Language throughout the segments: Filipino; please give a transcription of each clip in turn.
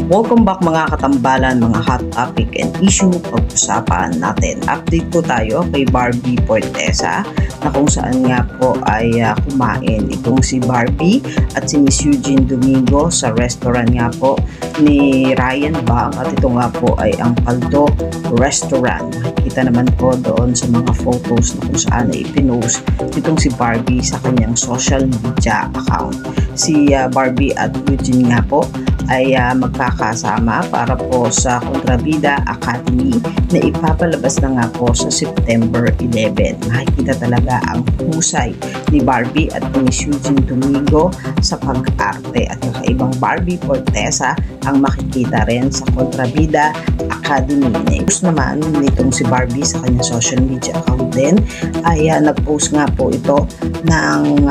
Welcome back mga katambalan, mga hot topic and issue pag-usapan natin. Update po tayo kay Barbie Forteza na kung saan nga po ay kumain itong si Barbie at si Miss Eugene Domingo sa restaurant nga po ni Ryan Bang, at ito nga po ay ang Paldo Restaurant. Nakikita naman po doon sa mga photos na kung saan ay ipinost itong si Barbie sa kanyang social media account. Si Barbie at Eugene nga po ay magkakasama para po sa Kontrabida Academy na ipapalabas na nga po sa September 11. Nakikita talaga ang husay ni Barbie at ni Eugene Domingo sa pag-arte, at kakaibang Barbie Forteza ang makikita rin sa Kontrabida Academy. Next naman nitong si Barbie sa kanyang social media account din ay nag-post nga po ito ng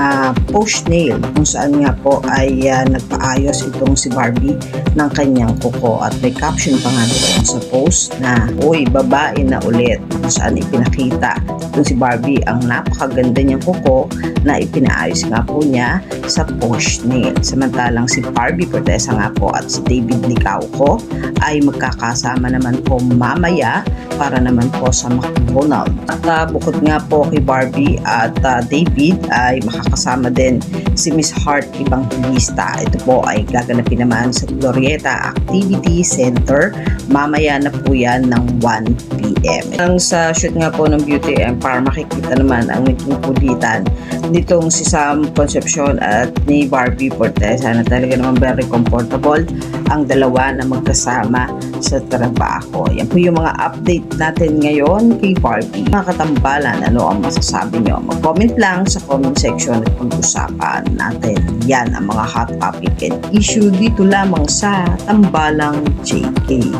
post nail kung saan nga po ay nagpaayos itong si Barbie ng kanyang kuko, at may caption pa nga doon sa post na "Uy, babae na ulit", kung saan ipinakita itong si Barbie ang napakaganda niyang kuko na ipinaayos nga po niya sa post nail. Samantalang si Barbie Forteza nga po at si David Licauco ay magkakasama naman po mamaya para naman po sa McDonald's. At bukod nga po kay Barbie at David ay makakasama din si Miss Heart Evangelista. Ito po ay gaganapin naman sa Glorieta Activity Center. Mamaya na po yan ng 1 p.m. Ang sa shoot nga po ng Beauty Empire, makikita naman ang naging kulitan nitong si Sam Concepcion at ni Barbie Forteza na talaga naman very comfortable ang dalawa na magkasama sa trabaho. Yan po yung mga update natin ngayon kay Barbie. Mga katambalan, ano ang masasabi nyo? Mag-comment lang sa comment section at pag-usapan natin. Yan ang mga hot topic and issue dito lamang sa Tambalang JK.